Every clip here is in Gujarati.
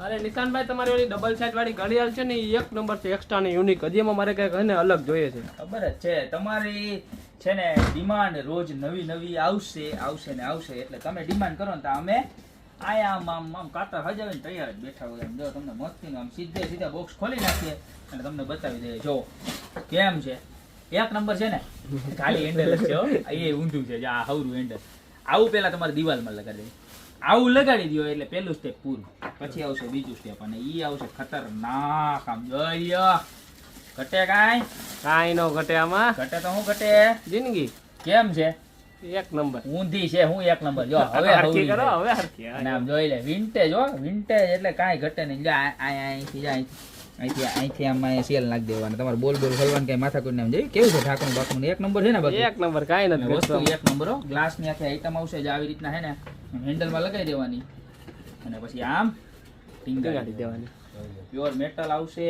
અરે નિશાનભાઈ તમારી ઓલી ડબલ સાઇડ વાળી ઘડિયાળ છે ને એ એક નંબર છે, એક્સ્ટ્રા ને યુનિક. હજી એમાં મારે કઈક એને અલગ જોઈએ છે. ખબર જ છે તમારી છે ને ડિમાન્ડ રોજ નવી નવી આવશે ને આવશે. એટલે તમે ડિમાન્ડ કરો ને તો અમે આયા આમ કાતર હજાવીને તૈયાર જ બેઠા હોય. જો તમને મસ્તી આમ સીધા બોક્સ ખોલી નાખીએ અને તમને બતાવી દઈએ. જો કેમ છે, એક નંબર છે ને. ખાલી હેન્ડલ જ છે હો, એ ઊંધું છે. આ હવરું હેન્ડલ. આવું પેલા તમારે દિવાલમાં લગાડી દઈએ. આવું લગાડી દો એટલે પેલું સ્ટેપ પૂરું. પછી આવશે બીજું સ્ટેપ અને ઈ આવશે ખતરનાક. આમ જોઈએ ઘટે કાંઈ નો ઘટે આમાં. ઘટે તો હું ઘટે જિંદગી કેમ છે એક નંબર. ઊંધી છે હું એક નંબર. જો હવે હરખી કરો, હવે હરખી. અને આમ જોઈ લે વિન્ટેજ હો, વિન્ટેજ એટલે કાંઈ ઘટે નહીં. જો અહીંથી આમ સેલ નાખી દેવાના. તમારે બોલ ખોલવાનું કઈ માથા કોઈ નામ જોઈ કેવું છે ઢાંકણું બાકણું એક નંબર છે ને. બાકી એક નંબર કાંઈ નથી. વસ્તુ એક નંબર હો. ગ્લાસ ની આખી આઈટમ આવશે જે આવી રીતના છે ને હેન્ડલમાં લગાવી દેવાની અને પછી આમ ટીંગાડી દેવાની. પ્યોર મેટલ આવશે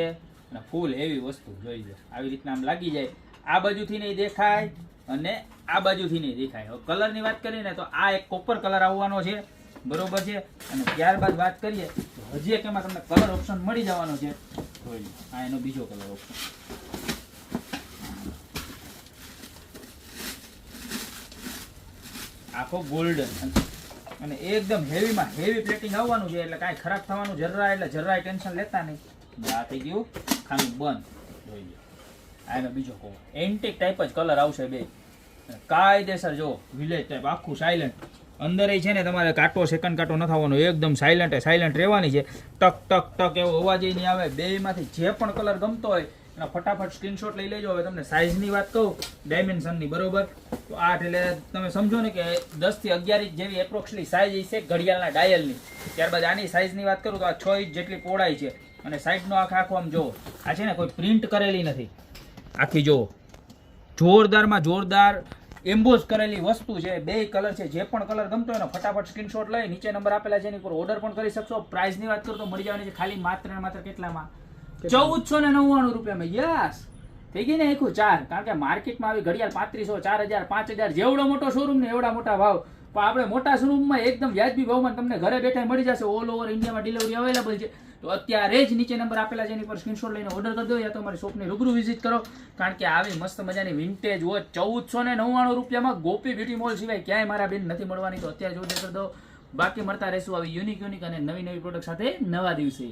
અને ફૂલ હેવી વસ્તુ જોઈ લો. આવી રીતના આમ લાગી જાય. આ બાજુથી નહીં દેખાય અને આ બાજુથી નહીં દેખાય. હવે કલરની વાત કરીએ ને તો આ એક કોપર કલર આવવાનો છે, બરોબર છે. અને ત્યારબાદ વાત કરીએ તો હજી એક એમાં તમને કલર ઓપ્શન મળી જવાનો છે. જોઈ લો આ એનો બીજો કલર ઓપ્શન. આખો ગોલ્ડન અને એકદમ હેવીમાં હેવી પ્લેટિંગ આવવાનું છે. એટલે કાંઈ ખરાબ થવાનું જરાય ટેન્શન લેતા નહીં. આ થઈ ગયું ખાનું બંધ. જોઈ લો આ એનો બીજો કહો એન્ટિક ટાઈપ જ કલર આવશે બે. કાયદેસર જો વિલેજ ટાઈપ આખું સાયલેન્ટ. અંદર છે ને તમારે કાંટો સેકન્ડ કાંટો ન થવાનો, એકદમ સાયલેન્ટ રહેવાની છે. ટક ટક ટક એવો અવાજ નહીં આવે. બેમાંથી જે પણ કલર ગમતો હોય એના ફટાફટ સ્ક્રીનશોટ લઈ લેજો. હવે તમને સાઇઝની વાત કહું ડાયમેન્શનની, બરોબર તો 8 એટલે તમે સમજો ને કે 10 થી 11 ઇંચ જેવી એપ્રોક્સલી સાઇઝ છે ઘડિયાળના ડાયલની. ત્યારબાદ આની સાઇઝની વાત કરું તો આ 6 ઇંચ જેટલી પહોળાઈ છે અને સાઈડનો આખો આમ જો આ છે ને કોઈ પ્રિન્ટ કરેલી નથી. આખી જો જોરદારમાં જોરદાર એમ્બોઝ કરેલી વસ્તુ છે. બે કલર છે. જે પણ કલર ગમતો હોય ને ફટાફટ સ્ક્રીનશોટ લઈ નીચે નંબર આપેલા છે એની પર ઓર્ડર પણ કરી શકશો. પ્રાઇસની વાત કરું તો મળી જવાની છે ખાલી માત્ર ને માત્ર કેટલામાં 1499 રૂપિયામાં. યસ થઈ ગઈ ને આખું 4. કારણ કે માર્કેટમાં આવી ઘડિયાળ 3500 4000 5000 જેવડો મોટો શોરૂમ ને એવડા મોટા ભાવ. પણ આપણે મોટા શોરૂમમાં એકદમ વ્યાજબી ભાવમાં તમને ઘરે બેઠા મળી જશે. ઓલ ઓવર ઇન્ડિયામાં ડિલિવરી અવેલેબલ છે. તો અત્યારે જ નીચે નંબર આપેલા છે એની પર સ્ક્રીનશોટ લઈને ઓર્ડર કરી દો યા તો અમારી શોપની રૂબરૂ વિઝિટ કરો. કારણ કે આવી મસ્ત મજાની વિન્ટેજ વોચ 1499 રૂપિયામાં ગોપી બ્યુટી મોલ સિવાય ક્યાંય મારા બેન નથી મળવાની. તો અત્યારે જ ઓર્ડર કરી દો. બાકી મળતા રહેશું આવી યુનિક અને નવી પ્રોડક્ટ સાથે નવા દિવસે.